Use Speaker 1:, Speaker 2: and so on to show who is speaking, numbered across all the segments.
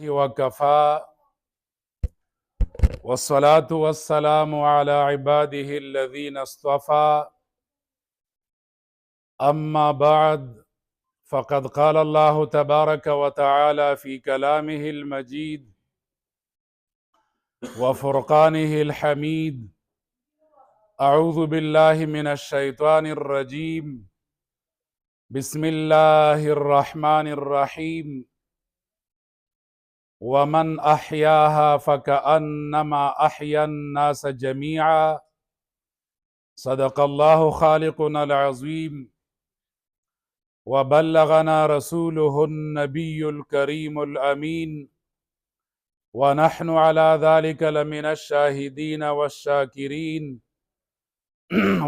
Speaker 1: وكفى والصلاة والسلام على عباده الذين اصطفى أما بعد فقد قال الله تبارك وتعالى في كلامه المجيد وفرقانه الحميد أعوذ بالله من الشيطان الرجيم بسم الله الرحمن الرحيم ومن أحياها فكأنما أحيا الناس جميعا صدق الله خالقنا العظيم وبلغنا رسوله النبي الكريم الأمين ونحن على ذلك لمن الشاهدين والشاكرين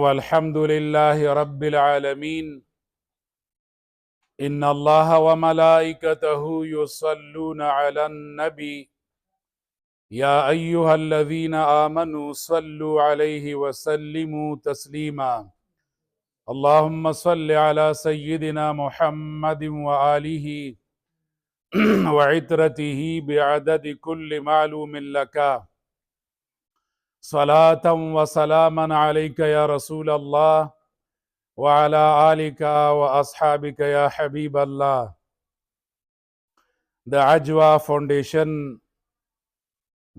Speaker 1: والحمد لله رب العالمين إن الله وملائكته يصلون على النبي يا أيها الذين آمنوا صلوا عليه وسلموا تسليما اللهم صل على سيدنا محمد وآله وعترته بعدد كل معلوم لك صلاة وسلاما عليك يا رسول الله وعلى آلك وأصحابك يا حبيب الله. د عجوا فاونډیشن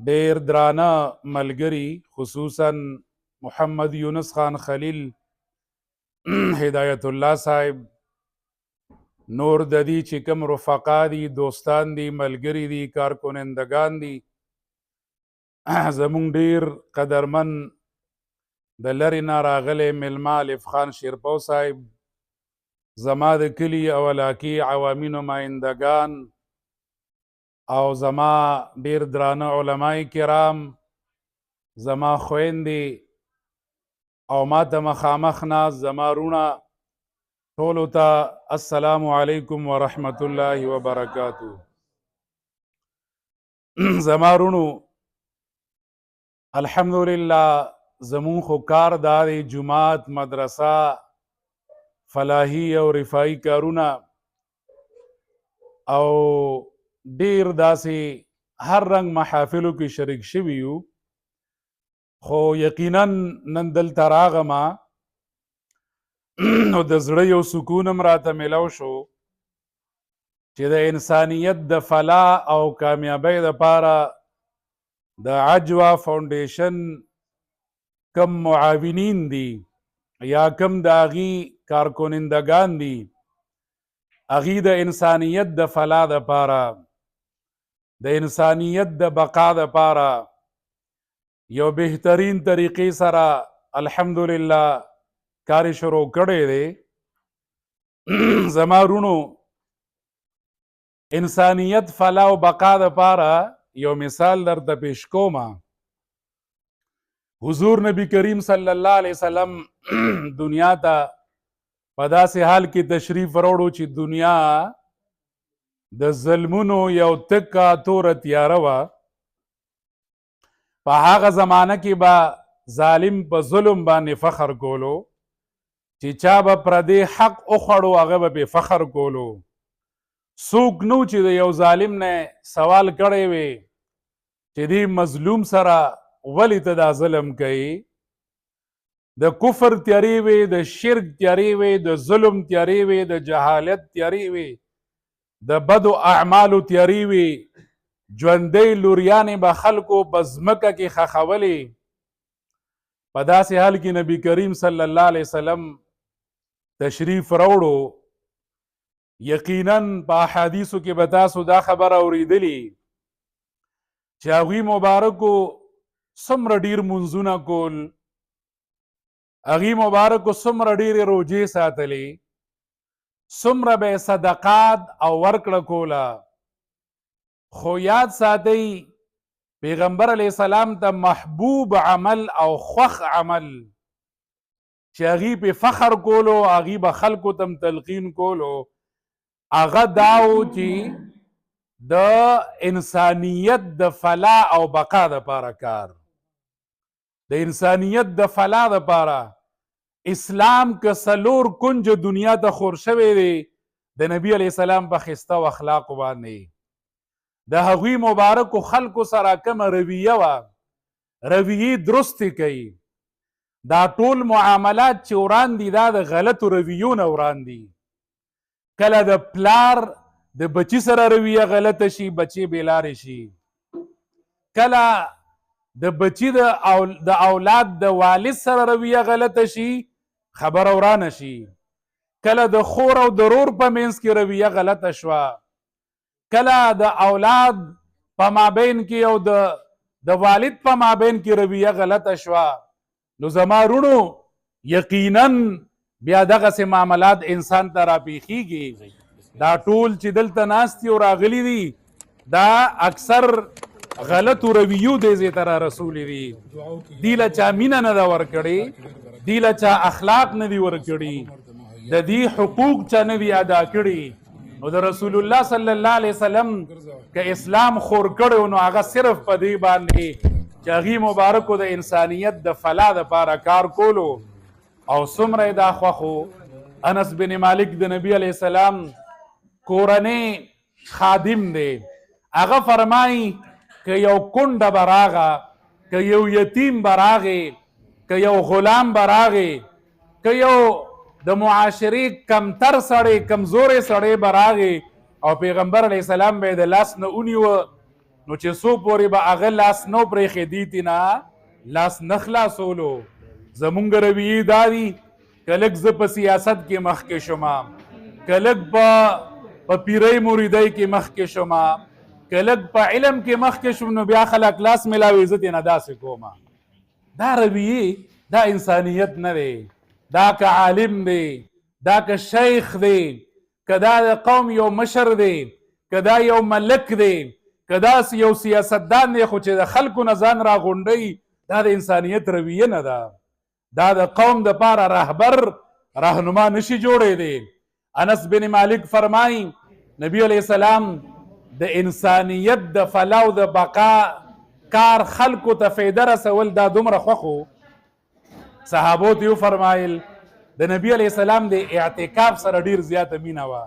Speaker 1: ډیر درانه ملګری خصوصا محمد یونس خان خلیل هدایت الله صاحب نور د دې چې کوم رفقا دي دوستان دي ملګری دي کارکنندگان دي زمونږ ډیر قدرمن د لرې نه راغلی میلمه الف خان شیرپو صاحب زما د کلي او علاقې عوامي نمایندگان او زما ډیر درانه علمای کرام زما خویندې او ما ته مخامخ ناست زما رونه ټولو ته السلام علیکم ورحمت الله وبرکاتو. زما رونو الحمدلله زمون خو کار دا دی جماعت مدرسه فلاحي او رفاهي کارونه او ډیر داسې هر رنګ محافلو کې شریک شوي یو خو یقینا نن دلته راغمه نو د زړه یو سکون هم راته میلو شو چې د انسانیت د فلاح او کامیابۍ دپاره د عجوا فاونډیشن کم معاونین دي یا کم د هغې کارکنندگان دي هغې د انسانیت د فلاح دپاره د انسانیت د بقا دپاره یو بهترین طریقې سره الحمدلله کار شروع کړی دی. زما رونو انسانیت فلاح او بقا دپاره یو مثال درته پیش کومه. حضور نبی کریم صلی الله علیه وسلم دنیا ته په داسې حال کې تشریف وروړو چې دنیا د ظلمونو یو تکه توره تیاره وه. په هغه زمانه کې به ظالم په ظلم باندې فخر کولو چې چا به پردی حق وخوړو هغه به پې فخر کولو. څوک نو چې د یو ظالم نه سوال کړی وي چې دې مظلوم سره ولې ته دا ظلم کوي. د کفر تیارې وي د شرک تیارې وي د ظلم تیارې وي د جهالت تیارې وي د بدو اعمالو تیارې وي ژوندۍ لوریانې به خلکو په ځمکه کې خښولې. په داسې حال کې نبی کریم صلی الله علیه وسلم تشریف راوړو. یقینا په احادیثو کې به تاسو دا خبره اورېدلي چې هغوی مبارکو څومره ډېر منځونه کول هغوی مبارکو څومره ډېرې روجې ساتلې څومره به یې صدقات او ورکړه کوله. خو یاد ساتئ پیغمبر علیه السلام ته محبوب عمل او خوښ عمل چې هغې پې فخر کولو هغې به خلکو ته تلقین کولو هغه دا و چې د انسانیت د فلاح او بقا دپاره کار د انسانیت د فلاح دپاره اسلام که څلور کنج دنیا ته خور شوی دی د نبی علیه السلام په ښایسته اخلاقو باندې د هغوی مبارکو خلکو سره کومه رویه وه، رویې درستې کوي. دا ټول معاملات چې وران دي دا د غلطو رویو نه وران دي. کله د پلار د بچی سره رویه غلطه شي، بچی بېلارې شي. کله د بچی د اولاد د والد سره رویه غلطه شي، خبره ورانه شي. کله د خور او د رور په منځ کې رویه غلطه شوه، کله د اولاد په مابین کې او د والد په مابین کې رویه غلطه شوه، نو زما رونو یقینا بیا دغسې معاملات انسان ته راپېښېږي. دا ټول چې دلته ناست دي او راغلي دي دا اکثر غلطو رویو دې ځای ته را رسولي دي. دې له چا مینه نه ده ورکړې، دې له چا اخلاق نه دي ورکړي، د دې حقوق چا نه دي ادا کړي. نو د رسول الله صلی الله علیه وسلم که اسلام خور کړی نو هغه صرف په دې باندې چې هغې مبارکو د انسانیت د فلاح دپاره کار کولو. او څومره دا خوښو، انس بن مالک د نبی علیه السلام کورنۍ خادم دی. هغه فرمایي که یو کونډه به راغه، که یو یتیم به راغې، که یو غلام به راغې، که یو د معاشرې کمتر سړی کمزوری سړی به راغې او پیغمبر علیه السلام به یې د لاس نه ونیوه، نو چې څو پورې به هغه لاس نه پرېښېدي تېنه لاس نه خلاصولو. زمونږ رویې دا دي که لږ زه په سیاست کې مخکې شومه، که لږ په پیرۍ مریدۍ کې مخکې شومه، که لږ په علم کې مخکې شوم نو بیا خلک لاس میلاوي زه تېنه داسې کومه. دا رویې دا انسانیت نه دی. دا که عالم دی، دا که شیخ دی، که دا د قوم یو مشر دی، که دا یو ملک دی، که دا یو سیاستدان دی خو چې د خلکو نه ځان راغونډوي، دا د انسانیت رویه نه ده. دا د قوم دپاره رهبر رهنما نشي جوړېدی. انس بن مالک فرمایي نبی علیه السلام د انسانیت د فلاح او د بقا کار خلکو ته فایده رسول دا دومره خوښ. صحابو ته یو فرمایل د نبی علیه السلام د اعتکاف سره ډیر زیاته مینه وه.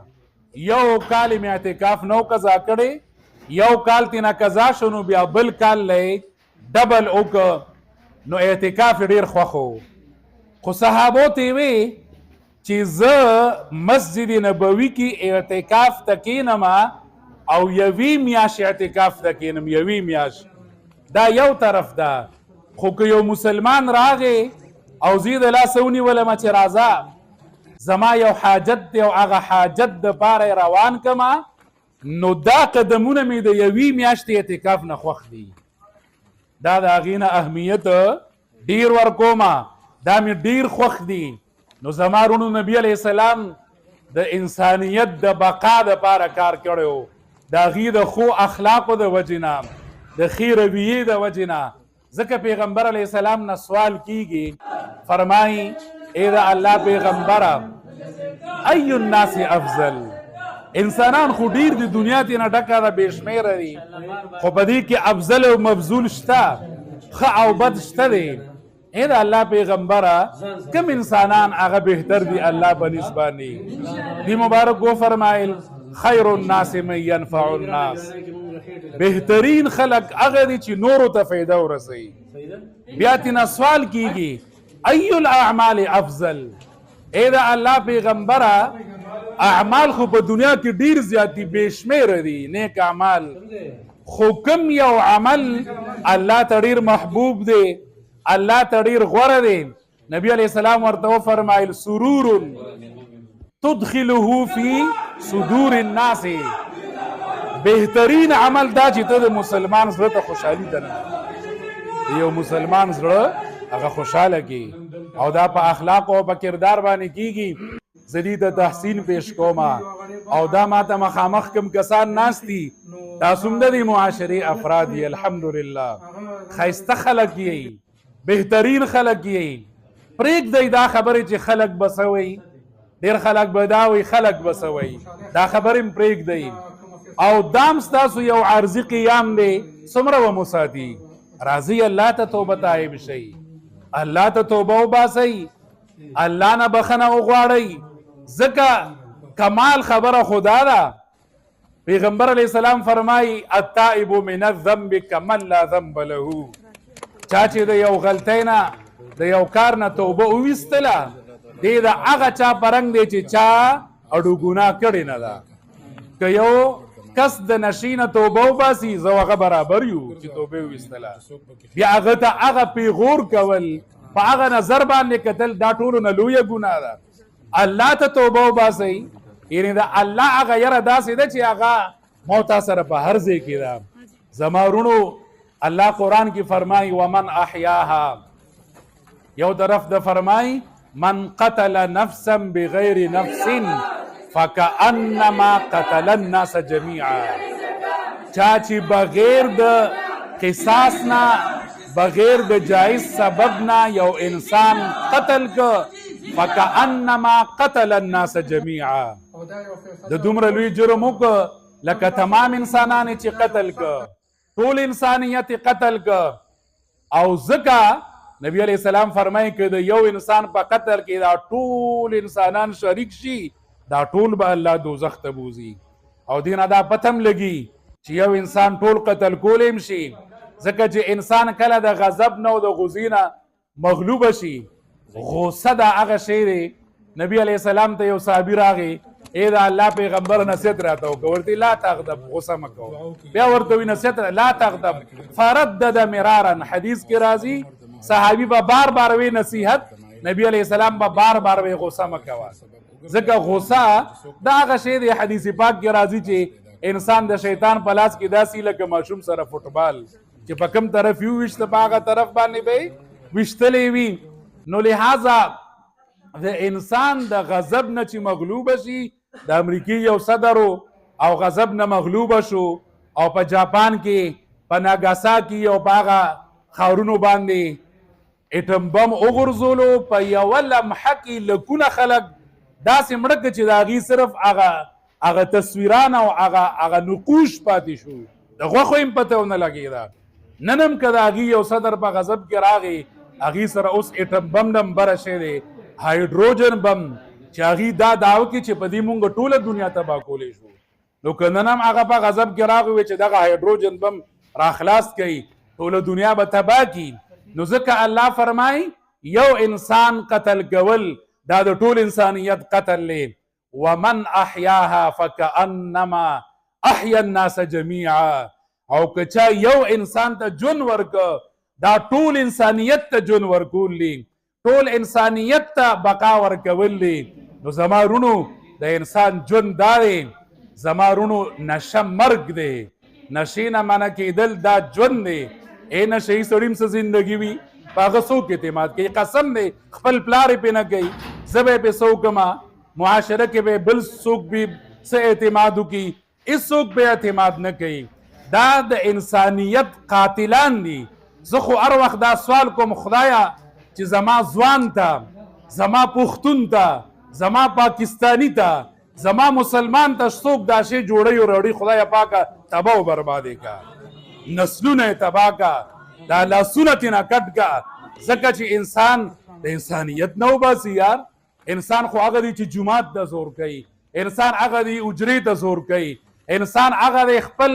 Speaker 1: یو کال یې اعتکاف نو قضا کړی، یو کال تینا قضا شو نو بیا بل کال لی ډبل وکړه، نو اعتکاف ډیر خوښ. خو صحابو ته وی چې زه مسجد نبوي کې اعتکاف ته کینم او یوې میاشت اعتکاف ته کینم، یوې میاشت. دا یو طرف ده. خو که یو مسلمان راغی او زه د لاسه ونیولم چې راځه زما یو حاجت دی او هغه حاجت دپاره روان کما، نو دا قدمونه مې د یوې میاشتې اعتکاف نه خوښ دي. دا د هغې نه اهمیت ډیر ورکومه، دا مې ډیر خوښ دي. نو زما رونو نبی علیه السلام د انسانیت د بقا دپاره کار کړی و، د هغې د ښو اخلاقو د وجې نه، د ښې رویې د وجې نه. ځکه پیغمبر علیه السلام نه سوال کیږي، فرمایي ای د الله پیغمبره ای الناس افضل. انسانان خو ډیر د دنیا تېنه ډکه ده، بې شمېره دي، خو په دې کې افضل او مبذول شته، ښه او بد شته دی. ای د الله پیغمبره کم انسانان هغه بهتر دي الله په نسبت باندې؟ دی مبارک وفرمایل خیر الناس من ینفع الناس. بهترین خلق هغه دي چې نورو ته فایده ورسوي. بیا تینا سوال کیږي ای الاعمال افضل. ای د الله پیغمبره اعمال خو په دنیا کې ډیر زیات دي، بې شمېره دي نیک اعمال، خو کوم یو عمل الله ته ډیر محبوب دی، الله ته ډیر غوره دی؟ نبی علیه السلام ورته وفرمایل سرور تدخله فی صدور الناس. بهترین عمل دا چې ته د مسلمان زړه ته خوشحالي دننه، یو مسلمان زړه هغه خوشحاله کی، او دا په اخلاق او په کردار باندې کیږي. زه دې ته تحسین پیش کومه، او دا ما ته مخامخ کم کسان ناست دي، تاسو هم د دې معاشرې افراد یې، الحمدلله ښایسته خلک یې، بهترین خلک یې. پرېږدئ دا خبرې چې خلک به څه وایي، ډېر خلک به دا وایي خلک به څه وایي، دا خبرې هم پرېږدئ. او دام ستاسو یو عارضي قیام دی، څومره به مو ساتي؟ راځئ الله ته توبه طایب شئ، الله ته توبه وباسئ، الله نه بخښنه وغواړئ. ځکه کمال خبره خدا ده پیغمبر علیہ السلام فرمایي التائب من الذنب کمن لا ذنب له. چا چې د یو غلطۍ نه د یو کار نه توبه وویستله دی د هغه چا په رنګ دی چې چا اډو ګناه کړې نه ده. که یو کس د نشې نه توبه وباسي زه هغه برابر یو چې توبه وویستله، بیا هغه ته هغه پیغور کول په هغه نظر باندې کتل دا ټولو نه لویه ګناه ده. الله ته توبه وباسئ، یعنې د الله هغه یره داسې ده چې هغه موتا سره په هر ځای کې ده. زما وروڼو الله قرآن کې فرمایي ومن احیاها، یو طرف د فرمایي من قتل نفسا بغیر نفس فکأنما قتل الناس جمیعا. چا چې بغیر د قصاص نه بغیر د جایز سبب نه یو انسان قتل که فکأنما قتل الناس جمیعا. د دومره لوی جرم وکړه لکه تمام انسانان چې قتل که، ټول انسانیت قتل که. او ځکه نبی علیہ السلام فرمایي که د یو انسان په قتل کې دا ټول انسانان شریک شي دا ټول به الله دوزخ ته بوزي. او دینه دا پتم لګي چې یو انسان ټول قتل کولیم شي، ځکه چې انسان کله د غضب نه او د غصې نه مغلوب شي. غصه دا هغه شی دی. نبی علیہ السلام ته یو صحابي راغی، ای دا الله پیغمبر نصیحت راته وکړه، ورته لا تغضب، غصه مه کوه. بیا ورته وی نصیحت لا تغضب فردد مرارا. حدیث کې راځي صحابي به بار بار وی نصیحت، نبی علیہ السلام به بار بار وی غصه مه کوه. ځکه غصه دا هغه شی دی حدیث پاک کې راځي چې انسان د شیطان په لاس کې داسې لکه ماشوم سره فوټبال چې په کوم طرف یو ویشته په هغه طرف باندې به ویشتلی وي. نو لہذا د انسان د غضب نه چې مغلوب شي، د امریکې یو صدر او غضب نه مغلوب شو او په جاپان کې په ناګاساکي او په هغه ښارونو باندې اټم بم وغورځولو، په یوه لمحه کې لکونه خلک داسې مړه که چې د هغې صرف هغه تصویران او هغه نقوش پاتې شو، د غوښو هم پته ونه لګېده. نن هم که د هغې یو صدر په غضب کې راغی، هغې سره اوس اټم بم نمبره شی دی، هایډروجن بم، چې هغې دا دعوه کې چې په دې مونږ ټوله دنیا تباه کولی شو. نو که نن هم هغه په غضب کې راغی چې دغه هایډروجن بم راخلاص کوي ټوله دنیا به تباه کړي. نو ځکه الله فرمایي یو انسان قتل کول دا د ټول انسانیت قتل لی. ومن احیاها فکأنما احیا الناس جمیعا. او که چا یو انسان ته ژوند ورکه دا ټول انسانیت ته ژوند ورکول لی، ټول انسانیت ته بقا ورکول لی. نو زما رونو د انسان ژوند دا دی، زما رونو نشه مرګ دی، نشې نه منع کېدل دا ژوند دی. ای نشهیي سړي څه زندګي وي په هغه څوک اعتماد کوي؟ قسم دی خپل پلار یې پې نه کوي، زه به یې پې څه وکړمه، معاشره کې به بل څوک به څه اعتماد وکړي، هېڅوک به اعتماد نه کوي. دا د انسانیت قاتلان دي. زه خو هر وخت دا سوال کوم خدایا چې زما ځوان ته، زما پښتون ته، زما پاکستانی ته، زما مسلمان ته څوک دا شی جوړوي او راوړي، خدایا پاکه تباه و بربادې کا، نسلونه یې تباه کا، دا لاسونه ترې نه کټ کا. ځکه چې انسان د انسانیت نه وباسي. یار انسان خو هغه دی چې جومات ته زور کوي، انسان هغه دی اجرې ته زور کوي، انسان هغه دی خپل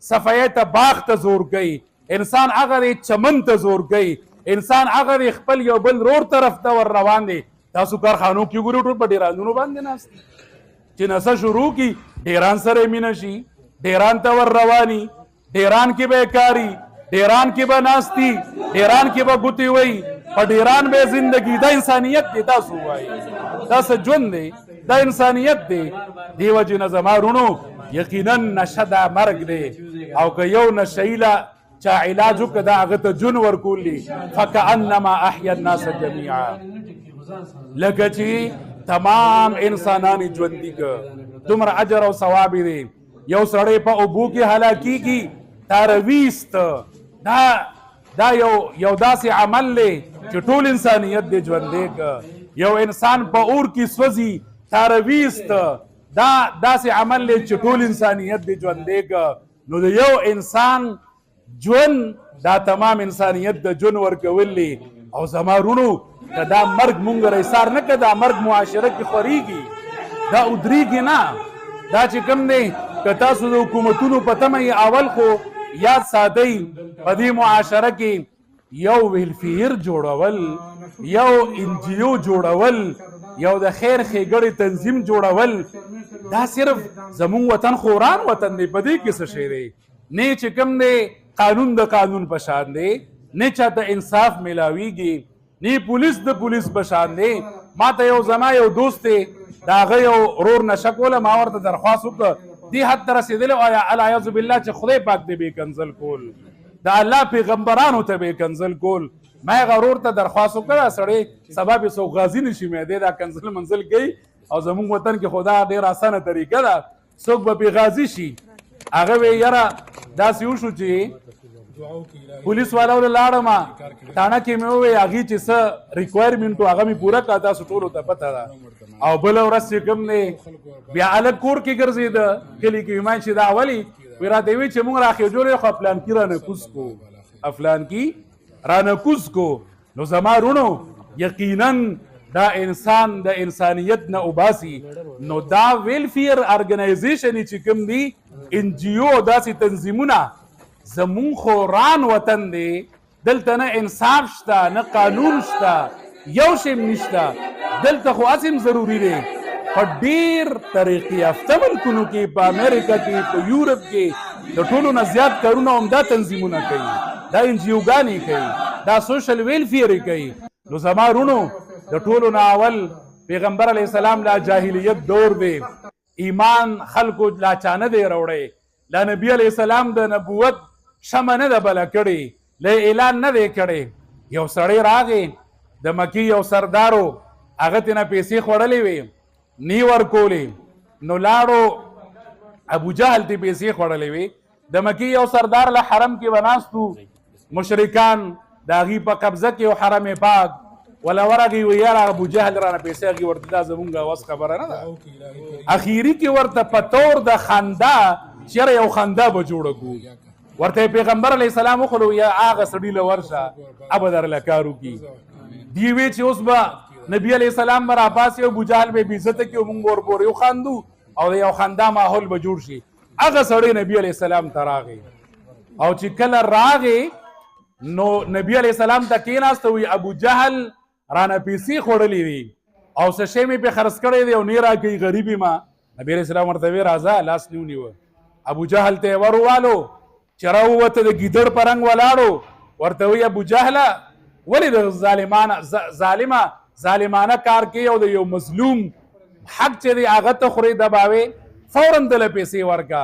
Speaker 1: صفایه ته باغ ته زور کوي، انسان هغه دی چمن ته زور کوي، انسان هغه دی خپل یو بل رور طرف ته ور روان دی. تاسو کارخانو کې ګورئ ټول په ډیرانونو باندې ناست دي. چې نڅه شروع کي ډیران سره مینه شي، ډیران ته ور رواني، ډیران کې به کاری، ډیران کې به ناستی، ډیران کې به ګوتې وي، په ډیران به زندگی. دا انسانیت دی. تاسو وایي دا څه ژوند دی؟ دا انسانیت دی. دې وجې نه زما رونو یقینا نشه دا مرګ دی. او که یو نشهیي له چا علاج وکړه دا هغه ته ژوند ورکول دي. فکأنما احیا الناس جمیعا. لکه چې تمام انسانان ژوندي که دومره اجر او ثواب دی. یو سړی په اوبو کې هلاکیږي تارویست، دا یو داسې عمل دی چې ټول انسانیت دی ژوندی که. یو انسان په اور کې سوځي تارویست، دا داسې عمل دی چې ټول انسانیت دی ژوندی که. نو د یو انسان ژوند دا تمام انسانیت د ژوند ورکول دی. او زما رونو که دا مرګ مونږ رایسار نه که دا مرګ معاشره کې خورېږي، دا ودرېږي نه. دا چې کوم دی که تاسو د حکومتونو په تمه یې اول خو یاد ساتئ په دې معاشره کې یو ویلفیر جوړول، یو NGO جوړول، یو د خیر ښېګړې تنظیم جوړول، دا صرف زمونږ وطن خوران وطن دی. په دې کې څه شی دی؟ نه چې کوم دی قانون د قانون په شان دی، نه چاته انصاف میلاویږي، نه پولیس د پولیس په شان دی. ما ته یو زما یو دوست دی، د هغه یو ورور نشه کوله، ما ورته درخواست وکړه دې حد ته رسېدلی او العیاذ بالله چې خدای پاک دې بې کنزل کول، د الله پیغمبرانو ته بې کنزل کول. ما هغه ورور ته درخواست وکړه سړی سبا به څوک غازي نه شي، مې دا کنزل منزل کوي او زمونږ وطن کې خو دا ډېره اسانه طریقه ده، څوک به پې غازي شي. هغه وی یاره داسې وشو چې پولیس والاو له لاړم تاڼه کې مې وویل هغې چې څه ریکوایرمنټ و هغه مې پوره کړه، تاسو ټولو ته پته ده. او بله ورځ چې کوم دی بیا هلک کور کې ګرځېده کلي کې، ویمان چې دا ولې وی راته وی چې موږ راخېجولی خو افلانکي رانه کوز کو، افلانکي رانه کوز کو. نو زما رونو یقینا دا انسان د انسانیت نه وباسي. نو دا ویلفیر ارګنایزیشن چې کوم دي NGO داسې تنظیمونه، زمون خوران وطن دی، دلته نه انصاف شته نه قانون شته، یو شی نشته. دلته خو هسې ضروري دی په ډېر ترقي یافته ملکونو کې، په امریکا کې، په یورپ کې د ټولو نه زیات کارونه همدا تنظیمونه کوي، دا NGO ګانې کوي، دا سوشل ویلفیر کوي. نو زما رونو د ټولو نه اول پیغمبر علیه السلام لا جاهلیت دور دی، ایمان خلکو لا چا نه دی راوړی، لا نبی علیه السلام د نبوت شمه نه ده بله کړې، لا اعلان نه دی کړی. یو سړی راغی د مکې یو سردارو، هغه تېنه پیسې خوړلې وې نی ورکولې، نو لاړو ابو جهل ته پیسې خوړلې وې. د مکې یو سردار له حرم کې به ناستو، مشرکان د هغې په قبضه کې یو حرم پاک ولا ورغی وی یاره ابو جهل رانه پیسې هغې ورته دا زمونږ وس خبره نه ده. اخیري کې ورته په طور د خندا چې یاره یو خندا به جوړه کړو، ورته پیغمبر علیه السلام وخلو یا هغه سړي له ورشه ابه درله کار وکړي. دی وی چې اوس به نبی علیه السلام به راپاسې ابو جهل به یې بېعزته کړي او موږ ورپورې وخاندو او د یو خندا ماحول به جوړ شي. هغه سړی نبی علیه السلام ته راغی او چې کله راغی نو نبی علیه السلام ته کېناسته، وی ابو جهل رانه پیسې خوړلې دي او څه شی مې پې خرڅ کړی دی او نه راکوي، غریب یم. نبي علیه السلام ورته وی راځه، لاس دې ونیوه. ابو جهل ته یې ور ووالو چې راووته، د ګیدړ په رنګ ولاړو. ورته وی ابو جهله ولې د ظالمانه کار کوي او د یو مظلوم حق چې دی هغه ته خورې دباوې، فوراً دله پیسې ورکه.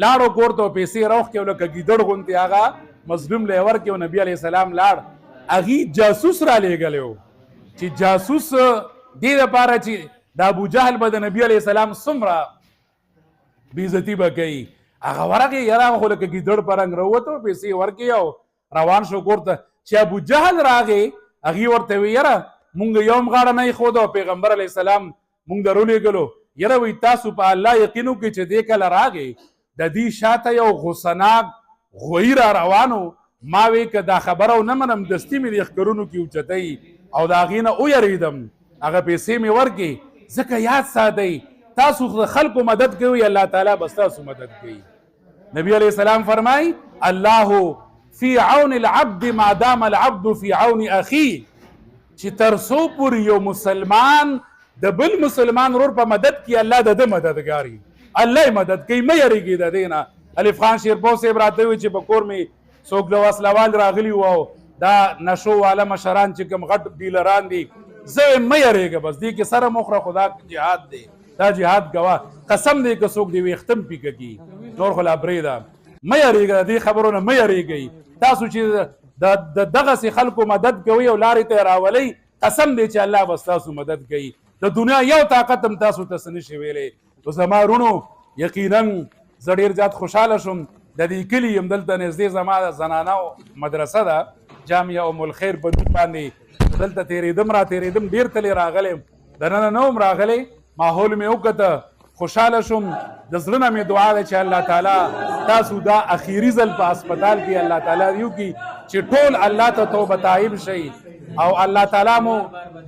Speaker 1: لاړو کور ته پیسې راوښکې او لکه ګیدړ غوندې هغه مظلوم له یې ورکې او نبي علیه السلام لاړ. هغې جاسوس را لیږلی و چې جاسوس دې دپاره چې د ابو جهل به د نبي علیه السلام څومره بېعزتي به کوي. هغه ورغې یاره هغه خو لکه ګیدړ په رنګ راووته، پیسې ورکې او روان شو کور ته. چې ابو جهل راغې هغې ورته وی یاره مونږ یو هم غاړه نه ایښوده او پیغمبر علیه السلام مونږ درولېږلو. یاره وی تاسو په الله یقین وکړئ چې دې کله راغې د دې شاته یو غوسناک غویي را روانو. ما وی که دا خبره ونه منم دستي مې د ښکرونو کې اوچتئ او د هغې نه ویرېدم، هغه پیسې مې ورکې. ځکه یاد ساتئ تاسو د خلکو مدد کوئ، الله تعالی به ستاسو مدد کوي. نبی علیه السلام فرمایي الله فی عون العبد ما دام العبد فی عون اخی، چې تر څو پورې یو مسلمان د بل مسلمان ورور په مدد کې الله د ده مددګاري، الله یې مدد کوي. مه یریږئ د دې نه. الف خان شیرپور صاحب راته وایي چې په کور مې څوک له وسلوال راغلي وو او دا نشو والا مشران چې کوم غټ ډیلران دي، زه مه یریږه، بس دې کې سره مخره خدا جهاد دی، دا جهاد ګواه قسم دی که څوک دې ویښتم پیکه کي نور خو لا پرېږده. مه یریږه دې خبرو نه، مه یریږئ. تاسو چې د دغسې خلکو مدد کوئ او لارې ته یې راولئ، قسم دی چې الله به ستاسو مدد کوي. د دنیا یو طاقت هم تاسو ته څه نشي ویلی. نو زما رونو یقینا زه ډېر زیات خوشحاله شوم. د دې کلي یم، دلته نږدې زما د زنانو مدرسه ده جامعه ام الخیر په نوم باندې، دلته تېرېدم را تېرېدم، ډېر تلې راغلی، دننه نه وم راغلی. ماحول مې وکته، خوشحاله شوم. د زړه نه مې دعا ده چې الله تعالی تاسو دا اخیري ځل په هسپتال کې الله تعالی یو کړي چې ټول الله ته توبه طایب شئ او الله تعالی مو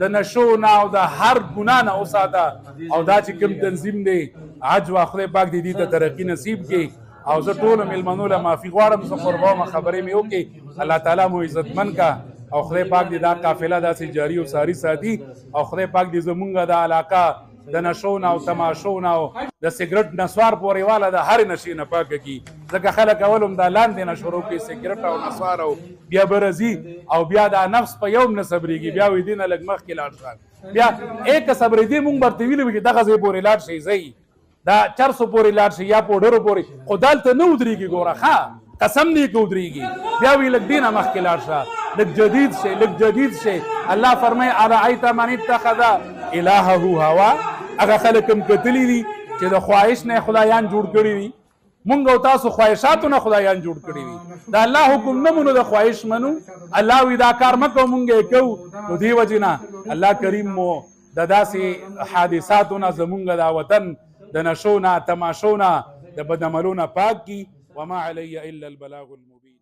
Speaker 1: د نشو نه او د هر ګناه نه وساته. او دا چې کوم تنظیم دی عجوه خدای پاک دې ته ترقي نصیب کړي او زه ټولو میلمنو له معافي غواړم زه قربا خبرې مې وکړي الله تعالی مو عزتمن کا او خدای پاک دې دا قافله داسې جاری او ساری ساتي او خدای پاک دې زمونږ د علاقه د نشو نه او تماشو نه او د سګرټ نسوار پورې والا د هر نشي نه پاک کی ځکه خلک اول هم دا لاندې نه شروع کوي سګرټ او نسوار او بیا برزي او بیا دا نفس په یوم نه صبرېږي بیا وې دینه لږ مخکې لاړ شي بیا ایک صبرې دې مونږ ورته ویلو چې دغه ځای پورې لاړ شي زی دا 400 پورې لاړ شي یا پوډرو پورې خو دلته نه ودرېږي ګوره ښه قسم دې کې ودرېږي بیا وی لږ دینه مخکې لاړ شه لږ جدید شي الله فرمایي ارایت من اتخذ الهه هوا هغه خلک هم کتلی دي چې د خواهش نه خدایان جوړ کړي دي مونږ او تاسو خواهشاتو نه خدایان جوړ کړي دي دا الله حکم نه مونږ د خواهش منو الله وی دا کار مکو مونږ یې کوو نو دی وجنا الله کریم مو د داسې حادثاتو نه زمونږ دا وطن د نشو نه تماشو نه د بدعملو نه پاک کی وما علی الا البلاغ المبین